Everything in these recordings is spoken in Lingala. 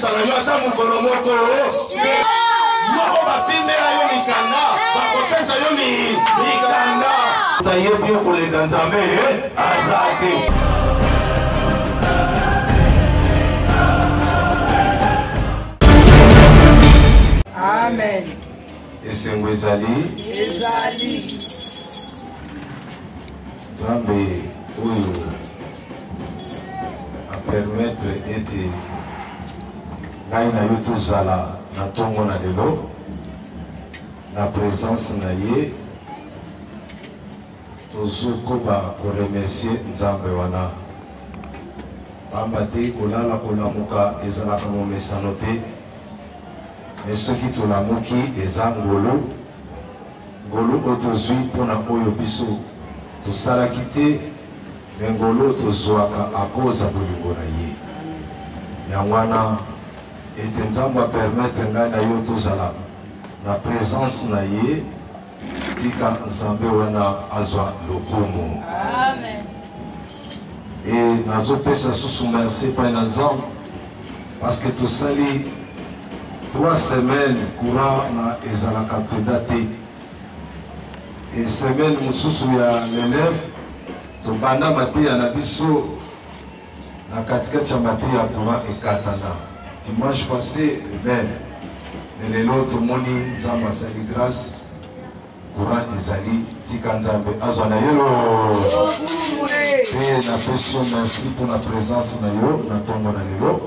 kosala yo ata mokolo moko moko batindela yo mikanda bakopesa yo mikanda tayebi okoleka nzambe aza te. Amen. Esengo ezali nzambe oyo apermettre ete ngai na yo tozala na ntongo na lelo na présence na ye tozokoba koremercie nzambe wana pamba te kolala kolamuka ezalaka momesano te mais soki tolamuki eza ngolu oyo tozwi mpona oyo biso tosalaki te me ngolu oyo tozwaka akoza bolingo na ye yango wana ete nzambe apermettre ngai na yo tozala na présence na ye tika nzambe wana azwa lokumu. Amen. E nazopesa susu merci mpai na nzambe parce que tosali 3 semaines courant na ezalaka mpenda te e semaine mosusu ya l'élève tobanda mateya na biso na katikati ya mateya courant ekatana dimanche passé le même me lelo tomoni nzambe asali grâce courant ezali tika nzambe azwa na yelo mpe napesi yo merci mpona présence na yo na ntongo na lelo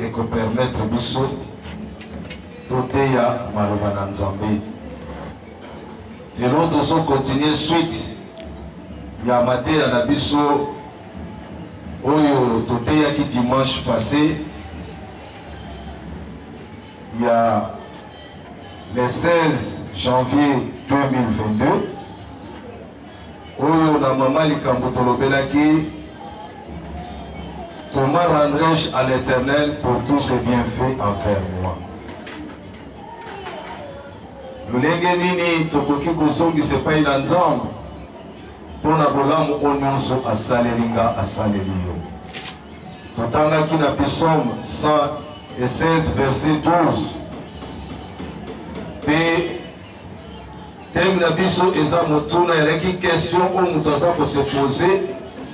ekopermettre biso toteya maloba na nzambe lelo tozo continue suite ya mateya na biso oyo toteyaki dimanche passé ya le 16 janvier 2022 oyo na mama likambo tolobelaki comment rendrai-je à l'Éternel pour tous ses bienfaits envers moi. lolenge nini tokoki kozongisa epai na nzambe mpona bolamu oyo nyonso asaleli nga asaleli yo. Totangaki na psaume 116 verset 12 mpe teme na biso eza motuna eleki question oyo moto aza kose pose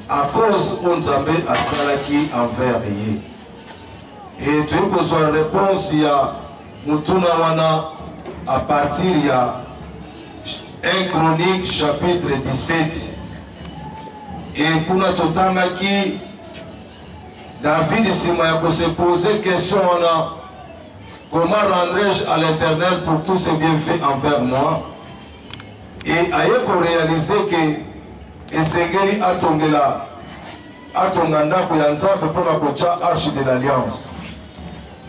à cause oyo nzambe asalaki envers ye e toyei kozwa réponse ya motuna wana à partir il y a 1 Chronique chapitre 17 et pour notre temps qui David sima ya se poser question comment rendrai-je à l'Éternel pour tous ses bienfaits envers moi et aye pour réaliser que esengeli atonga ndako ya nzambe mpona kotia arche de l'alliance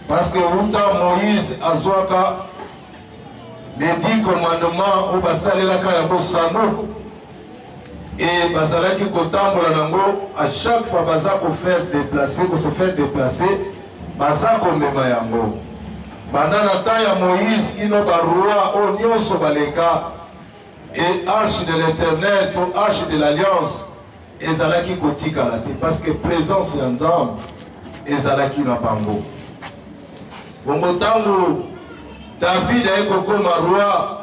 parce que uta Moïse azwaka les 10 commandements au basalelaka yango sanduku et bazalaki kotambola nango à chaque fois baza ko se faire déplacer baza komema yango banda na temps ya Moïse ino baroi o nyonso baleka et arche de l'Éternel to arche de l'alliance ezalaki kotikala te parce que présence ya nzambe ezalaki na bango bongo tango David a kokoma roi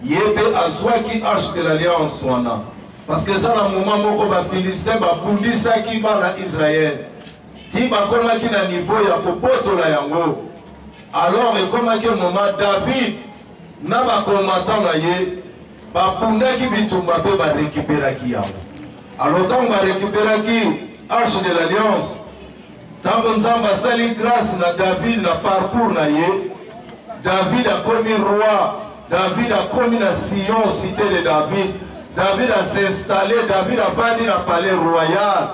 yebe azwaki arche de l'alliance wana parce que ça na moment moko ba Philistin ba bundisaki bana Israël ti bakomaki na niveau ya kobotola yango alors ekomaki moment David na ba combattant na ye ba bundaki bitumba pe ba récupéraki yango alors tant ba récupéraki arche de l'alliance tango nzambe asali grâce na David na parcours na ye David a commis roi David a commis na Sion cité de David David a s'installé David a vandi na palais royal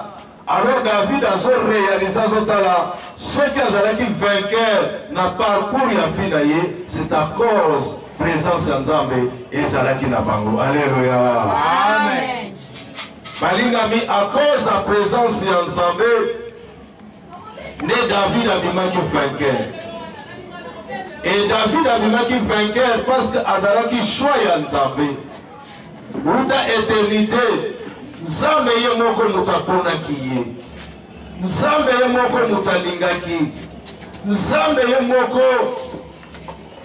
alors David a réalisé ce qui a été vainqueur na parcours ya vie na ye c'est à cause présence ya nzambe ezalaki na bango. Alléluia. Amen. Balingami à cause la présence ya nzambe né David abimaki vainqueur. Et David abimaki vainqueur parce que azalaki choix ya nzambe. Uta éternité nzambe ye moko muta ponaki ye. nzambe ye moko mutalingaki nzambe ye moko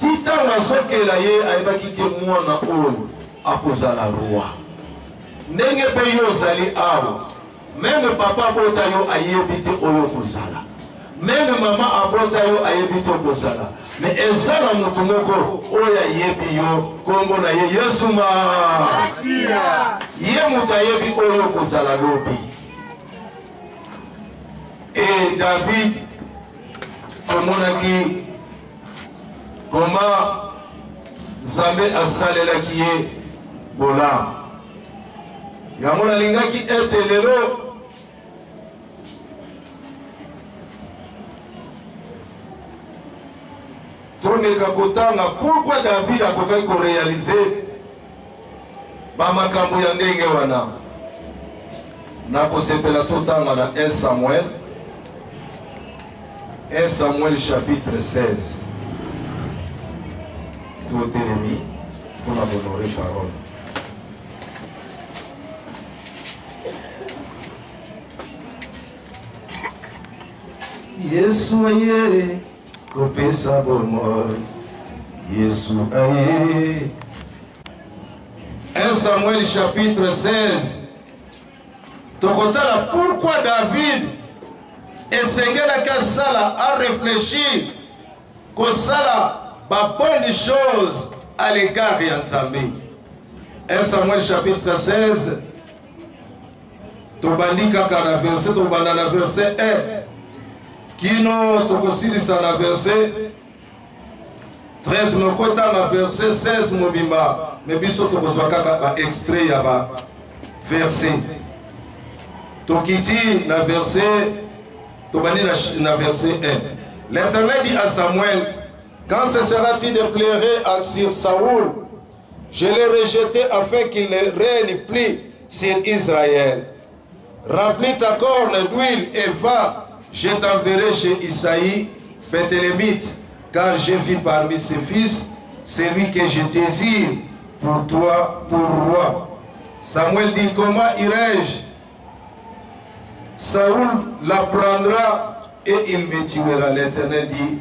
titanga azokela ye ayebaki ke mwana oyo akozala roi ndenge mpe yo ozali awa meme papa abota yo ayebi te oyo kozala meme mama abota yo ayebi te kozala me eza na motu moko oyo ayebi yo kombo na ye yesu ye moto ayebi oyo kozala lobi. Et David omonaki comment Nzambe asalelaki ye bolamu yango nalingaki ete lelo tongeka kotanga pourquoi David akokaki korealize bamakambo ya ndenge wana nakosepela totanga na 1 Samuel chapitre 16 totelemi mpona honore parole. Yesu aye kopesa bomoi Yesu aye. 1 Samuel chapitre 16 tokotala pourquoi David esengelaki asala a réfléchir kosala ba bonne chose à l'égard ya Nzambe. 1 Samuel chapitre 16 tobandi kaka na verset tobanda na verset 1 kino tokosilisa na verset 13 nokota na verset 16 mobimba me biso tokozwa kaka ba extrait ya ba verset tokiti na verset tobandi na verset 1. L'Éternel dit à Samuel: quand cessera-t-il de pleurer sur Saoul? Je l'ai rejeté afin qu'il ne règne plus sur Israël. Remplis ta corne d'huile et va, je t'enverrai chez Isaïe, Béthélémite, car j'ai vu parmi ses fils celui que je désire pour toi, pour roi. Samuel dit: comment irai-je? Saoul l'apprendra et il me tuera. L'Éternel dit: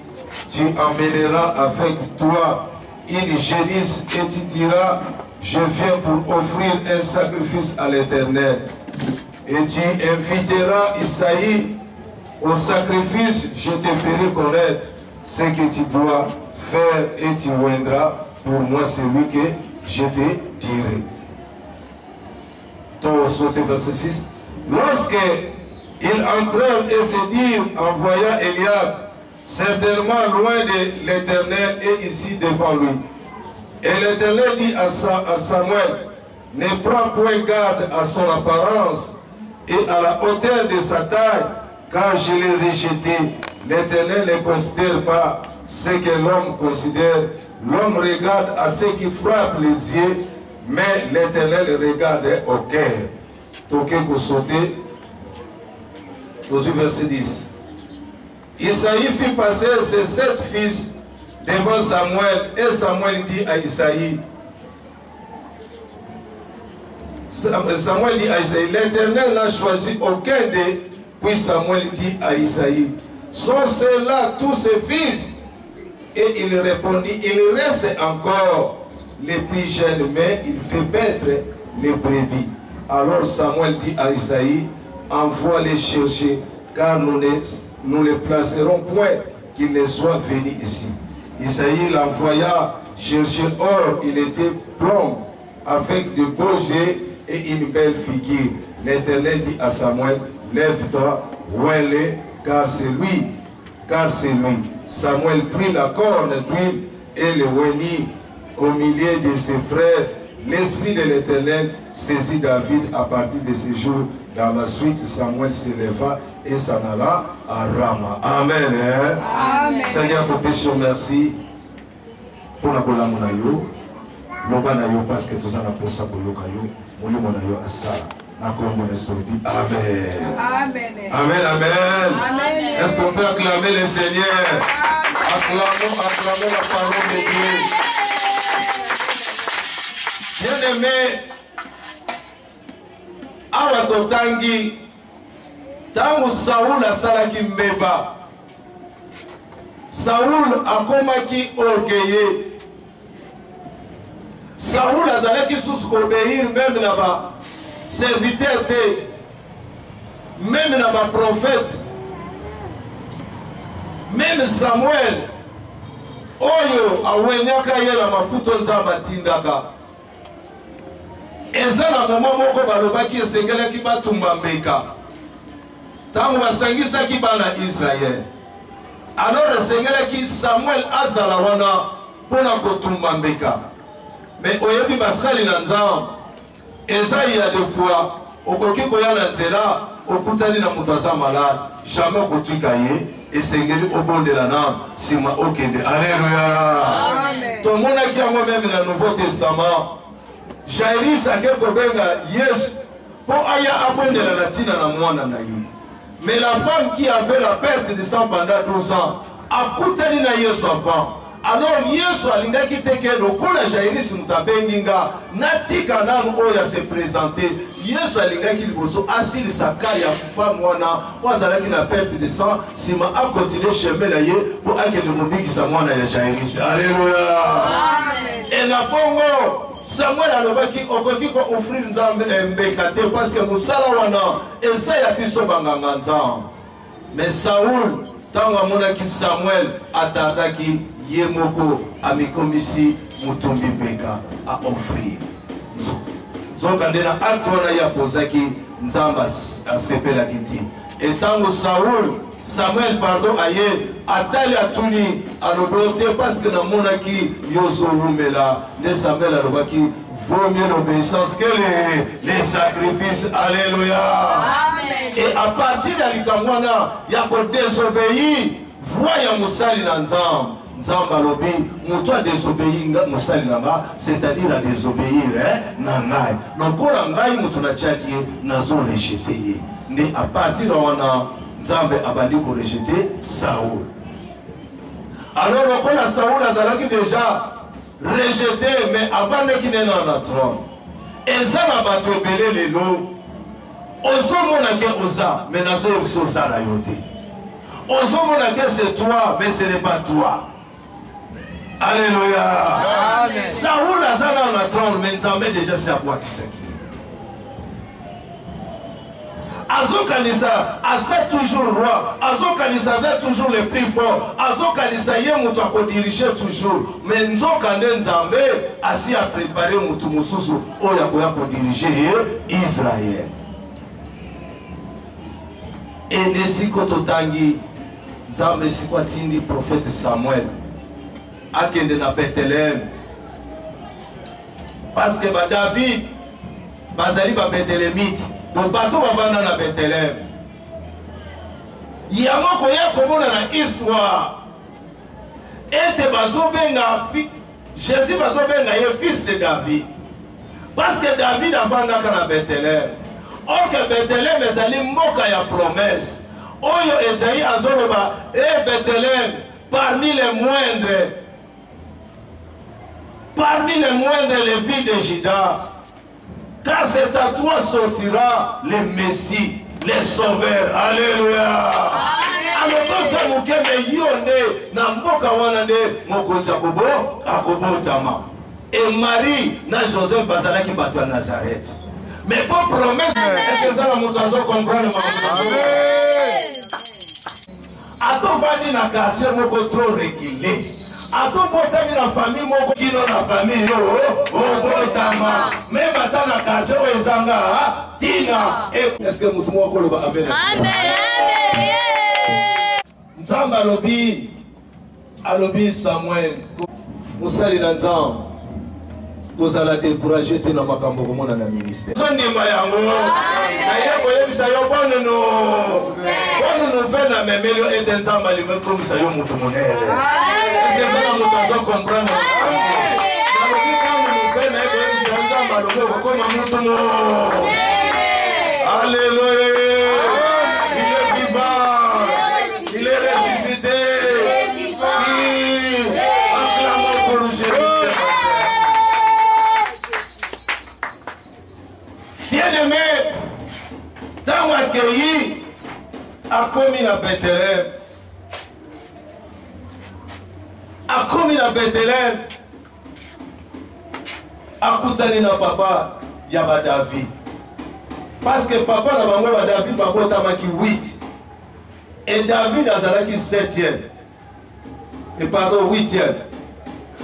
tu emmèneras avec toi une génisse et tu diras: je viens pour offrir un sacrifice à l'Éternel. Et tu inviteras Isaïe au sacrifice, je te ferai connaître ce que tu dois faire et tu viendras pour moi celui que je te dirai. Ton sauté verset 6. Lorsque ils entrèrent et se dirent en voyant Eliab, certainement loin de l'Éternel et ici devant lui. Et l'Éternel dit à Samuel: ne prends point garde à son apparence et à la hauteur de sa taille, car je l'ai rejeté. L'Éternel ne considère pas ce que l'homme considère. L'homme regarde à ce qui frappe les yeux, mais l'Éternel regarde au cœur. Toké pour sauter. Verset 10. Isaïe fit passer ses 7 fils devant Samuel, et Samuel dit à Isaïe, l'Éternel n'a choisi aucun d'eux. Puis Samuel dit à Isaïe: sont ceux-là tous ses fils? Et il répondit: il reste encore les plus jeunes, mais il fait paître les brebis. Alors Samuel dit à Isaïe: envoie les chercher, car nous les placerons point qu'ils ne soient venus ici. Isaïe l'envoya chercher. Or, il était plomb, avec de beaux yeux et une belle figure. L'Éternel dit à Samuel: lève-toi, ouais-le, car c'est lui. Samuel prit la corne d'huile et le oignit au milieu de ses frères. L'esprit de l'Éternel saisit David à partir de ce jour. Dans la suite, Samuel se leva et s'en alla à Rama. Amen. Amen. Seigneur, te péchons merci pour la bola monayo. Loba na yo parce que tous en a pour ça pour yo kayo. Moli monayo asala. Na kombo nesodi. Amen. Amen. Amen. Amen. Amen. Est-ce qu'on peut acclamer le Seigneur? Acclamons la parole de Dieu. Bien-aimé, awa totangi Tangu Saoul asalaki mbeba, Saoul akomaki orgueilleux. Saoul azalaki sous obéir même na ba serviteur te, même na ba prophète, même Samuel oyo awenyaka ye na mafuta nzamba tindaka. Eza na moma moko balobaki esengelaki batumba mbeka. Tangu basangisaki bana Israël. Alors esengelaki Samuel azala wana pona kotumba mbeka. Mais oyebi basali na nzamba. Eza ya des fois okoki koya na nzela okutani na mutu aza malade. Jamais kotika ye esengeli obondela na sima okende. Alléluia. Amen. Tomonaki yango même na Nouveau Testament. Jairus akeko benga Yesu po aya abondela na tina na mwana na ye. Mais la femme qui avait la perte de sang pendant 12 ans a coutani na Yesu avant. Alors Yesu alingaki teke lokola Jairus mutabenginga natika nanu oya se présenter. Yesu alingaki liboso asili sakaya femme wana wazalaki na perte de sang sima a continuer chemin na ye pour akende mobikisa mwana ya Jairus. Alléluia. Amen. Et la bongo Samuel alobaki okoki ko offrir nzambe mbeka te parce que musala wana eza ya biso banganga nzambe. Mais Saoul tango amonaki Samuel atadaki ye moko amikomisi mutumbi mbeka a offrir. Zoka ndena acte wana ya pozaki nzamba asepelaki ti. Et tango Samuel pardon aye atali atuni alobrote parce que na monaki yoso rumela ne Samuel alobaki vaut mieux l'obéissance que les sacrifices. Alléluia. Amen. Et à partir de likamwana ya ko désobéir voix ya musali na nzamba nzamba lobi mutu a désobéir nga musali nanga c'est-à-dire à désobéir na ngai lokola ngai mutu na tchaki nazo rejeter ne à partir de wana Nzambe abandi ko rejeter Saoul. Alors lokola Saoul azalaki déjà rejeté mais avant qu'il n'ait na trône. Eza na bato ebele lelo. Ozomona ke oza mais nazo yebiso osala yo te. Ozomona ke c'est toi mais ce n'est pas toi. Alléluia. Amen. Saoul azala na trône mais Nzambe déjà c'est à quoi qui s'est. Azokanisa aza toujours roi, Azokanisa aza toujours le plus fort, Azokanisa ye mutu a diriger toujours, mais nzokande Nzambe asi a préparé mutu mususu oya koya ko diriger Israël. Et nesiko totangi Nzambe sikwatindi prophète Samuel akende na Bethléem parce que ba David bazali ba Bethléemite. Donc bateau va vendre na Bethléem. Yama koya komona na histoire. Ete bazobenga Jésus bazobenga ye fils de David. Parce que David a vendu na Bethléem. Or que Bethléem ezali mboka ya promesse. Oyo Esaïe azoloba Bethléem parmi les moindres les filles de Juda. Car c'est à toi sortira le Messie, le Sauveur. Alléluia. Alors, ça nous keme yonde na mboka wana nde mokonzi akobotama. Et Marie na Joseph bazalaki bato ya Nazareth. Mais pour promesse, est-ce que ça la moutazo comprendre ma? Ato vandi na quartier moko trop reculé. Ato potami na famille moko kino na famille yo obotama. Même ata na quartier o ezanga tina. Est-ce que mutu moko loba amen? Amen. Nzamba alobi Samuel musali na nzamba kozala découragé te na makambo komona na ministère. Sondima yango na yebo yebisa yo bono fait na memelio ete nzamba limwe promisa yo mutu monele. Est-ce que ça mutu azo comprendre? Na lobi quand fait na yebo yebisa nzamba lobo koma mutu mo. Alléluia. Il est vivant. Il est ressuscité. Acclamons pour Jésus. Bien-aimé, dans l'accueilli, akomi na Bethléem. Akomi na Bethléem. Akutani na papa ya ba David. Parce que papa na bango ba David babotamaki 8. Et David azalaki 7e. Et pardon 8e.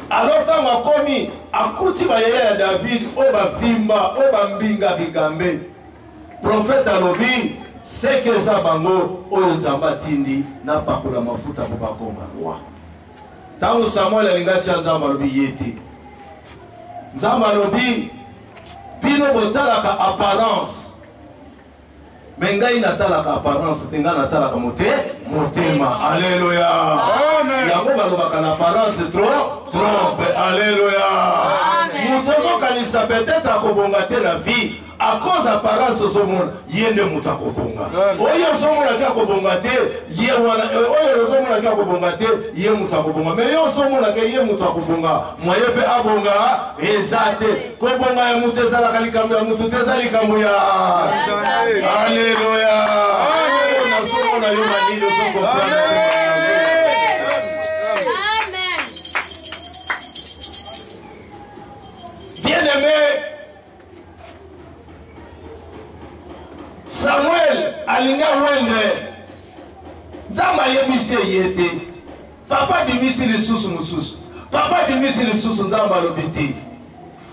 Alors tant akomi akuti ba yaya ya David o ba vimba o ba mbinga bigambe. Prophète alobi c'est que ça bango oyo nzamba tindi na pakola mafuta ko bakoma roi. Tango Samuel alinga chanza malobi yete. Nzamba alobi bino botalaka apparence. Mais ngai natalaka apparence tenga natalaka motema. Alléluia. Amen. Yango balobaka na apparence trompe. Alléluia. Mutozo kanisa peut-être akobonga te la vie à cause apparence somona yende mutakobonga. Oyo somona ka kobonga te ye wana oyo somona ka kobonga te ye mutakobonga. Mais yo somona ke ye mutakobonga moye pe abonga ezate kobonga ya mutezala kalikambo ya mutezala likambo ya. Alléluia. Amen. Na somona yo manilo so comprendre. Bien-aimé, Samuel alinga wende nzamba yebisi yete papa dimisi lisusu mususu papa dimisi lisusu nzamba lobiti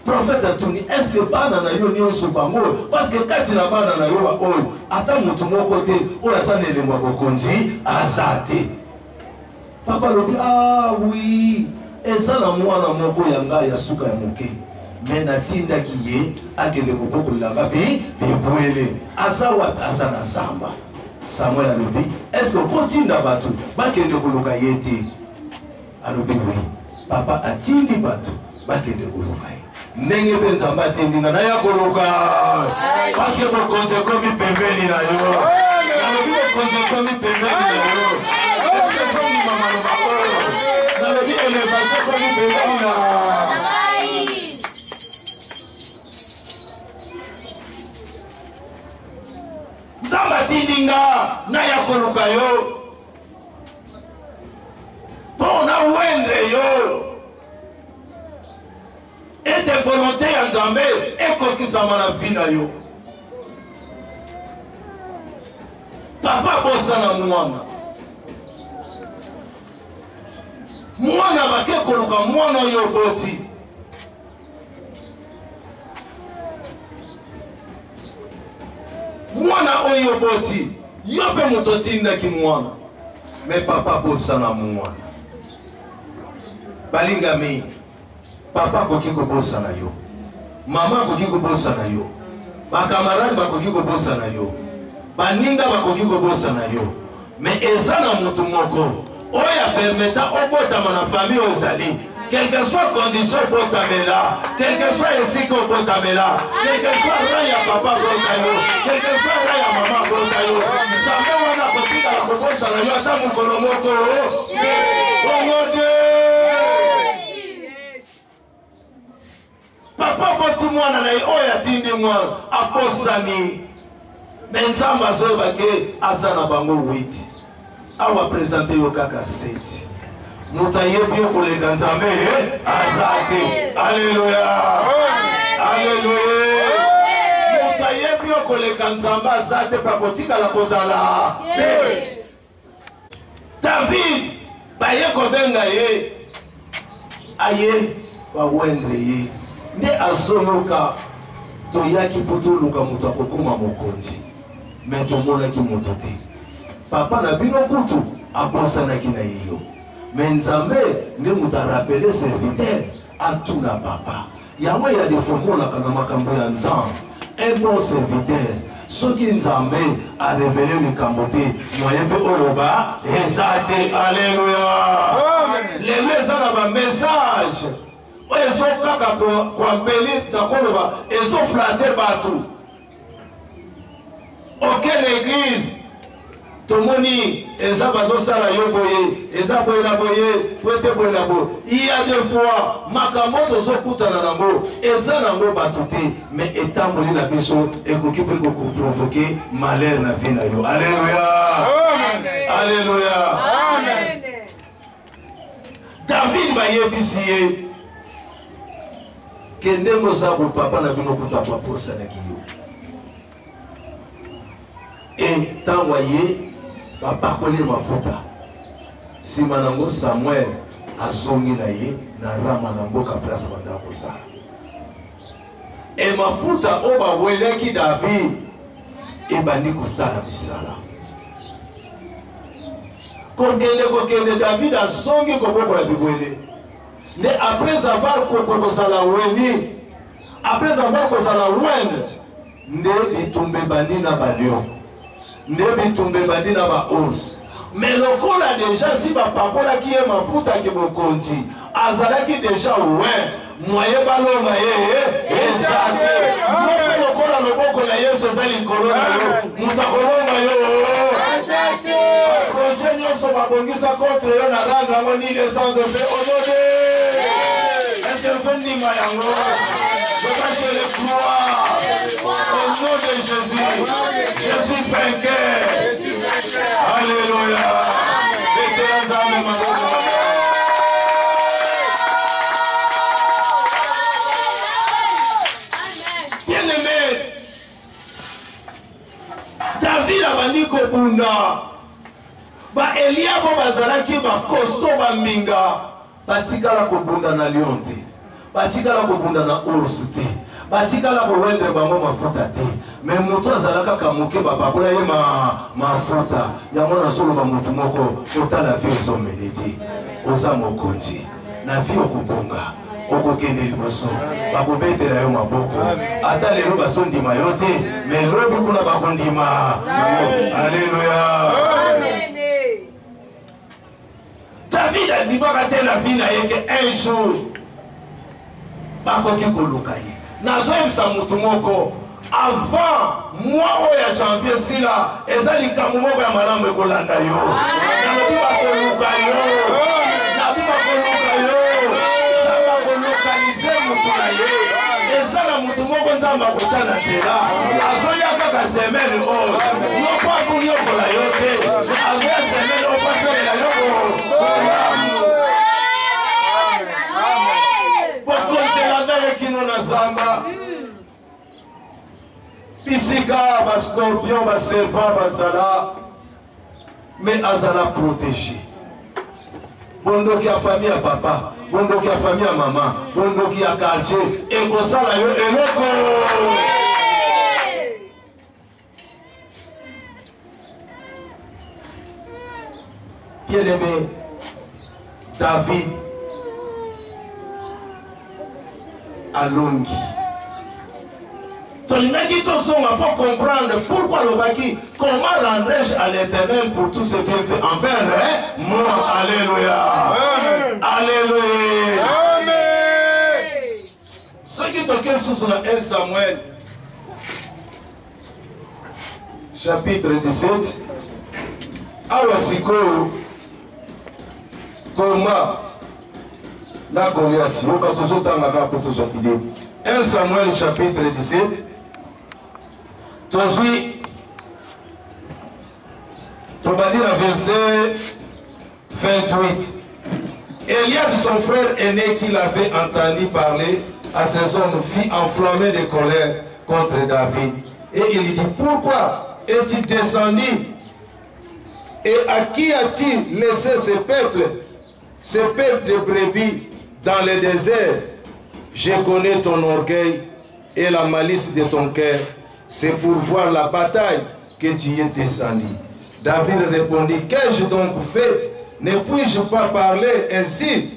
prophète atuni est-ce que bana na yo nyonso bango parce que kati na bana na yo ba oyo ata mutu moko te oyo asana elembo kokonzi azate papa lobi ah oui eza na mwana moko ya ngai ya suka ya moke mais natinda kiye akende kobokolela babi bebwele azawa azana zamba Samuel alobi est-ce que kotinda bato bakende koluka yete alobi oui papa atindi bato bakende koluka ye ndenge pe nzamba atindi na ya koluka parce que bokonze komi pembeni na yo alobi bokonze komi pembeni na yo est-ce que komi mama no bakolo alobi elevation komi pembeni na nzamba tindinga na ya koluka yo pona wendre yo ete volonté ya nzambe ekokisama na vi na yo papa bosana mwana bake koluka mwana oyo boti mwana oyo boti yo pe moto tindaki mwana mais papa bosana mwana balingami papa koki kobosana yo mama koki kobosana yo bakamarade bakoki kobosana yo baninga bakoki kobosana yo mais eza na motu moko oyo apermeta obotama na famille ozali quelle que soit condition botamela, quelle que soit ici qu'on botamela, quelle que soit là ya papa botayo, quelle que soit là ya maman botayo, ça me wana kotika la kobosa na yo ata mukolo moko. Oh Dieu. Papa boti mwana na oyo atindi mwana abosani. Mais nzamba zo bake azana bango 8. Awa présenter yo kaka 7. Mutayebi koleka nzambe azate. Alléluia. Alléluia. Mutayebi koleka nzambe azate pakotika la kozala. David baye kobenga ye aye ba wendre ye ne azonoka toyaki potoluka mutu akokoma mokonzi me tomonaki moto te papa na bino kutu abosanaki na yeyo me nzambe nde mutu arapele serviteur atuna papa yango ya defomonaka na makambo ya nzambe un bon serviteur soki nzambe a révélé likambo te moye mpe oloba eza te. Alléluia. lelo eza na bamessage oyo ezokaka koampeli na koloba ezoflate bato aucune église Tomoni, eza bazosala yo boye, eza boye na boye, poete boye na boye. Il y a des fois, makambo tozokutana nango, eza nango batute, mais etamboli na biso, ekoki pe ko provoquer malheur na vie na yo. Alléluia. Alléluia. Amen. David bayebisi ye, kende mozabu papa na bino kuta paposa na kiyo. Et t'envoyer papa koli mafuta sima nango Samuel azongi na ye na rama na mboka place banda kosala et mafuta oba weleki David ebandi kosala misala kokende David azongi kobokola bibwele ne après avoir kosala weni après avoir kosala wende nde bitumbe bandi na balio ndebi tumbe badina ba os mais lokola déjà si ba pakola ki e mafuta ki bokonzi azalaki déjà ouais moye balonga ye ezate lokola loboko na Yesu zali kolona yo mutakolonga yo projet nyonso babongisa contre yo na ranga ngoni descendre pe onode intervenir yango je le croire au nom de Jésus. Jésus vainqueur. Alléluia. Bien-aimé, David a bandi kobunda. Ba Eliabo bazalaki ba kosto ba minga. Batikala kobunda na lion te. Batikala kobunda na ours te. Batikala kowendre bango mafuta te. Mais moto azalaka kamuke bapakola ye mafuta. Yango na solo ba mutu moko otala vie ozomene te. Oza mokonzi. Na vie okobonga. Okokende liboso. Bakobetela yo maboko. Ata lelo basondima yo te. Mais lobi kuna bakondima. Alléluia. Amen. David a dit que la vie n'a eu qu'un jour. Bakoki koluka ye. Nazoyem sa mutu moko avant mois ya janvier sila ezali kamu moko ya malamu ekolanda yo. Nabi bakoluka yo. Nabi bakoluka yo. Saba kolokalize mutu na ye. Ezala mutu moko nzamba kochana tela. Azoya kaka semaine o. Moko akuli okola yo te. Azoya semaine o passer la yo. Bisika, bas scorpion, bas serpent, bazala, mais azala protégé. Bondo qui a famille à papa, bondo qui a famille à maman, bondo qui a quartier, et pour ça là yo eloko. Bien aimé, David alongi. Tolingaki tosonga pour comprendre pourquoi le baki, comment rendrai-je à l'Éternel pour tout ce qu'il fait envers moi. Alléluia. Amen. Alléluia. Amen. Ce qui toquait sous la 1 Samuel, chapitre 17, Awasiko, combat, la Goliath, nous quand nous sommes pour tous idée. 1 Samuel chapitre 17. Tozui, Tobadi la verset 28. Eliab, son frère aîné qui l'avait entendu parler à ses hommes, fit enflammer de colère contre David. Et il dit, pourquoi es-tu descendu? Et à qui as-tu laissé ces peuples de brebis dans le désert? Je connais ton orgueil et la malice de ton cœur. C'est pour voir la bataille que tu es descendu. David répondit, qu'ai-je donc fait? Ne puis-je pas parler ainsi?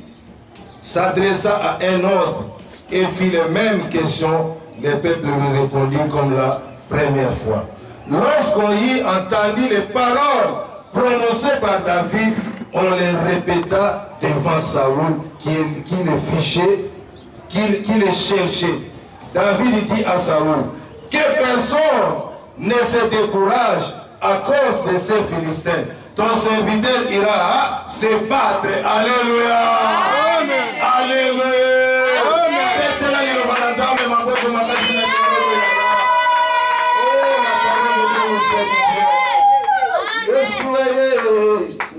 S'adressa à un autre et fit les mêmes questions. Les peuples lui répondirent comme la première fois. Lorsqu'on y entendit les paroles prononcées par David, on les répéta devant Saoul qui les fichait, qui les cherchait. David dit à Saoul, que personne ne se décourage à cause de ces Philistins. Ton serviteur ira se battre. Alléluia. Amen. Alléluia. Amen.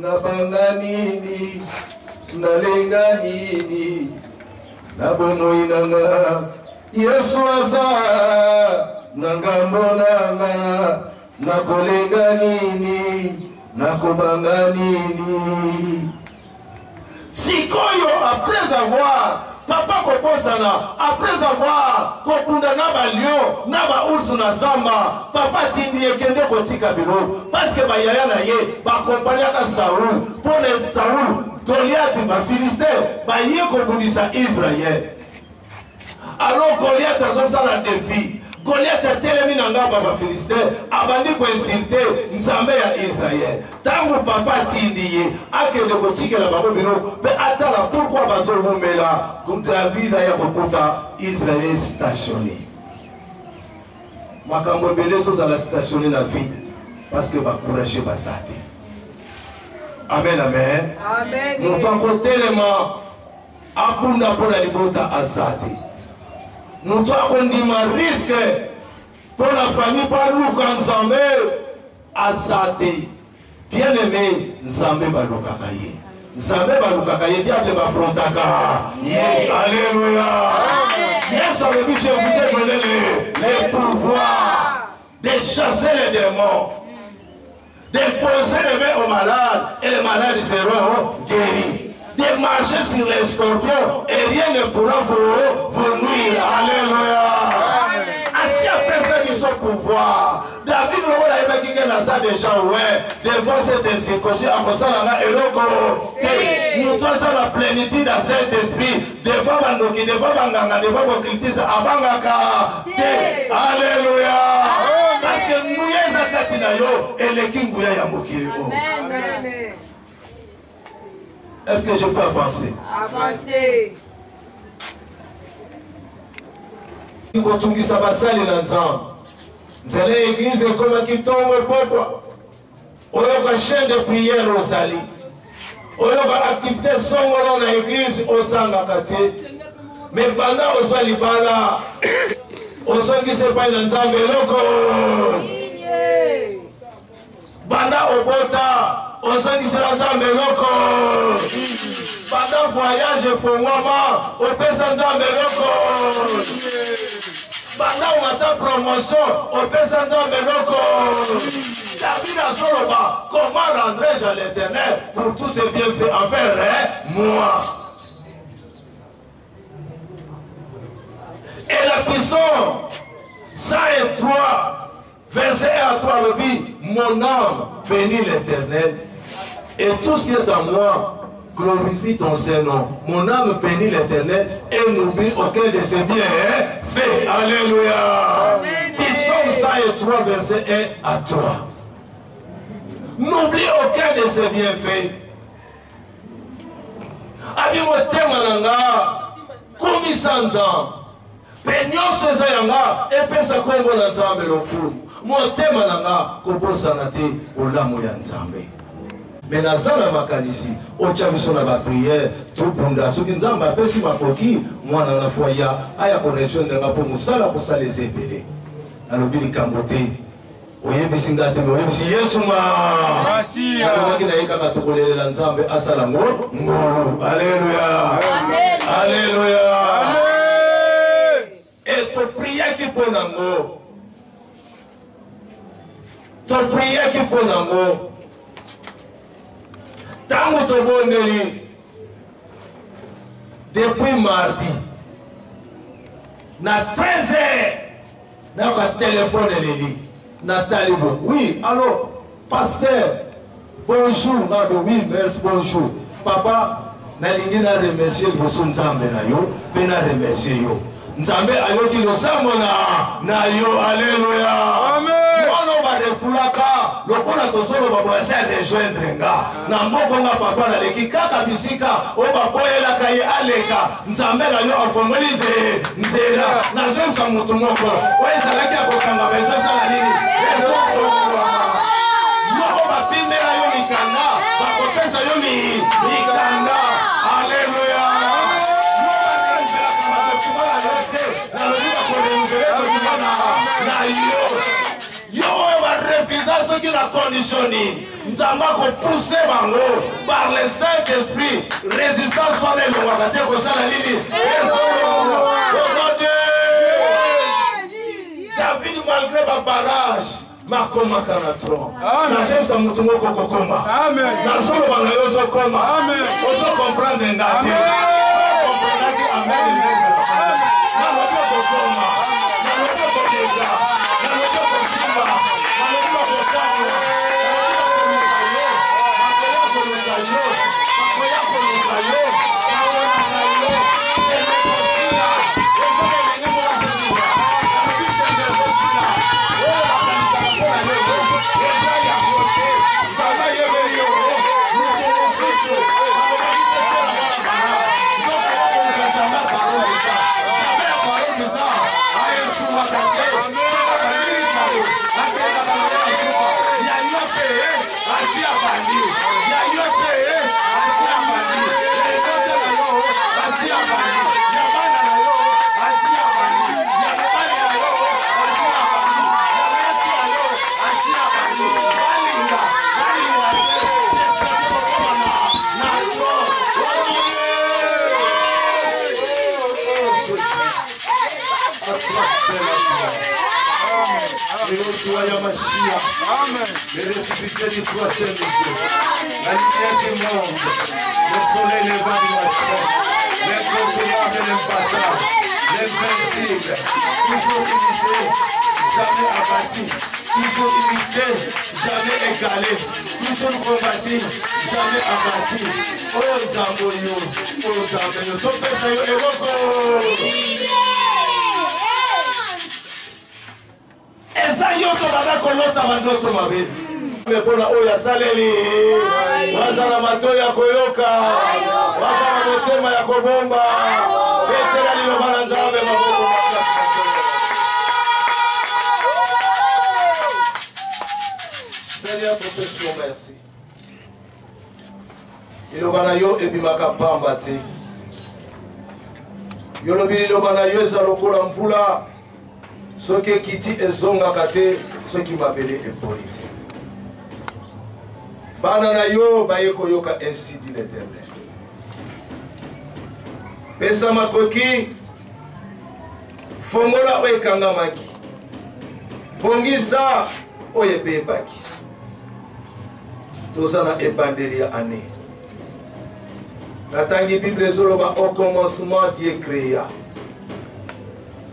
Nabanga nini, nalenga nini, nabomoi nanga, Yesu aza, nangambo nanga, nakolenga nini, nakobanga nini. Sikoyo, après avoir, papa koposana, après avoir kopunda na ba lion, na ba ursu na zamba, papa tindi ekende kotika bilo, parce que ba yaya na ye, ba kompanyaka Saoul, pour les Saoul, Goliath ba Philistin, ba ye kobundisa Israël. Alors Goliath azosala défi. Goliath a telemi na ngamba ba Philistin, abandi ko insulter nzambe ya Israël. Tangu papa tindi ye, akende kotikela bango bino, pe atala pourquoi bazo rumela, David ya kokuta Israël stationné. Makambo belezo za la stationné na vie parce que ba courage basate. Amen amen. Amen. Nous avons tellement apunda pour la libota azate. Nous avons dit un risque pour la famille par nous quand Nzambe azate. Bien aimé, Nzambe balukakaye. Nzambe balukakaye, diable bafrontaka. Alléluia. Yes, on dit, je vous ai donné les pouvoirs de chasser les démons, de poser les mains aux malades et les malades seront guéris. De marcher sur les scorpions et rien ne pourra vous nuire. Alléluia. Ainsi après ça, ils sont pouvoir. David, le roi qui a ça déjà, ouais, devant cette circonstance, à cause de la et nous sommes dans la plénitude de cet esprit, devant Bandoki, devant Banganga, devant Bokritis, à Bangaka. Alléluia. Parce que nous, les Akatinayo et les Kinguya Yamoki. Amen. Est-ce que je peux avancer? Avancer. Kotungisa basali na nzambe. Nzela église comme qui tombe pourquoi? Oyoka chaîne de prière osali. Oyoka activité songolo na église osanga kate. Mais banda oswa libala. Osongi se pa na nzambe loko. Banda obota. Osongi se na nzambe loko. Banda voyage fongwama. Opesa nzambe loko. Pendant on attend promotion, on peut s'entendre Beloko. David a soloba, comment rendrai-je à l'Éternel pour tous ces bienfaits envers moi? Et la puissance 103, verset 1 à 3, le dit, mon âme bénit l'Éternel et tout ce qui est en moi glorifie ton Saint-Nom. Mon âme bénit l'Éternel et n'oublie aucun de ses biens faits. Alléluia. Psaume 103, verset 1 à 3. N'oublie aucun de ses bienfaits. Abimotemananga, Komisanza, Penyon Sezayanga, Epesa Kongo Nzambe Lokuru, Motemananga, Kobosanate, Olamu Yanzambe. Mais nazala makanisi ochabiso na ba prière tout bunda soki nzamba pesi makoki mwana na foya aya connexion de ngapo musala ko sala ezebele alobili kambote oyebisi ngate me oyebisi Yesu ma merci alobaki na yeka tokolela nzambe asala ngolo alléluia alléluia et to prière qui ponango to prière qui ponango Tango Toboneli, depuis mardi, na 13h, na ka téléphone Eli, Nathalie, oui, alors, pasteur, bonjour, oui, merci, bonjour. Papa, na lingi na remercier le bosso Nzambe na yo, pe na remercier yo. Nzambe ayoki lo sambo na yo, alléluia. Amen. Mono ba refulaka, lokola tosolo ba boise rejoindre nga. Na mboko nga papa na leki kaka bisika, o ba boyela kai aleka. Nzambe na yo afongoli nzela. Na zo sa mutu moko. O ezalaki akokanga bezo sala nini? Bezo fongwa. Yoni, Nikanda, Alléluia. Yo va refuser ce qu'il a conditionné. Nous avons poussé par le Saint-Esprit. Résistance soit les lois. David, malgré ma barrage, ma coma canatron. J'aime ça moutongo kokoma. Amen. Na solo bana yozo koma. Amen. Oso comprendre ngati. Comprendre que amen est na loto kokoma. Na loto kokega. Na loto kokima. Na loto kokano. Amen. Les ressuscités du troisième jour. La lumière du monde. Le soleil levant du matin. L'inconsolable et l'impassable. L'invincible. Toujours unité, jamais abattu. Toujours unité, jamais égalé. Toujours combattu, jamais abattu. Oh Zamboyo, oh Zamboyo. Son père est eza yoto banakolota bandoto mabe mpona oyo asaleli bazala mato ya koyoka bazala motema ya kobomba betela liloba na nzambe maboko Seigneur profession merci liloba na yo ebimaka pamba te yolobi liloba na yo eza lokola mvula ce qui dit ezongaka te ce qui m'appelait impolité. Banana yo baye koyoka ainsi dit l'Éternel. Pesa makoki fongola oye kangamaki. Bongisa oye bebaki. Tozana ebandeli ya année. Natangi Bible zoloba au commencement Dieu créa.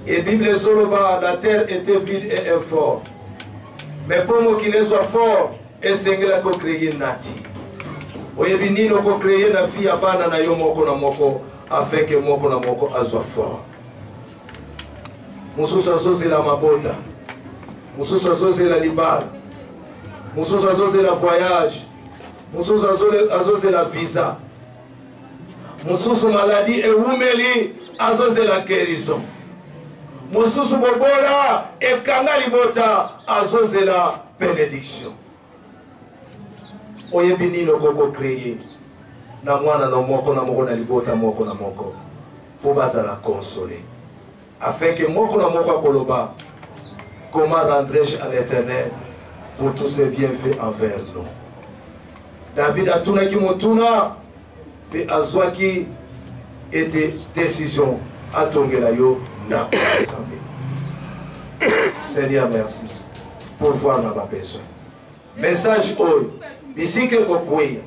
Et Bible Zoloba, la terre était vide et informe. Mais pour moi qu'il soit fort, et c'est que la co-créé nati. Oyebi nino co-créé na fille abana na yo moko na moko, afin que moko na moko azwa fort. Mususa c'est la mabota. Mususa c'est la libara. Mususa c'est la voyage. Mususa c'est la visa. Mususa maladie et umeli, c'est la guérison. Mosusu bobola ekanga libota azozela bénédiction. Oyebi nino koko créé na mwana na moko na libota moko na moko pour bazala consoler afin que moko na moko akoloba comment rendrai-je à l'Éternel pour tous ses bienfaits envers nous. David atuna ki motuna pe azwaki était décision atongela yo. Seigneur, merci pour voir ma besoin. Message haut, ici que vous pouvez,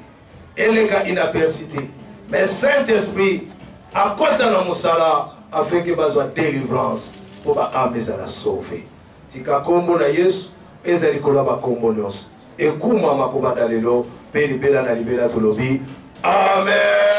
elle est inapercité. Mais Saint-Esprit, à côté de Moussala, afin que besoin délivrance pour amener à la sauver. Si ka kombo na Yesu, ezali kolaba kombo nyonso. Et kuma makoba dalelo, peli bela na libela tolobi. Amen.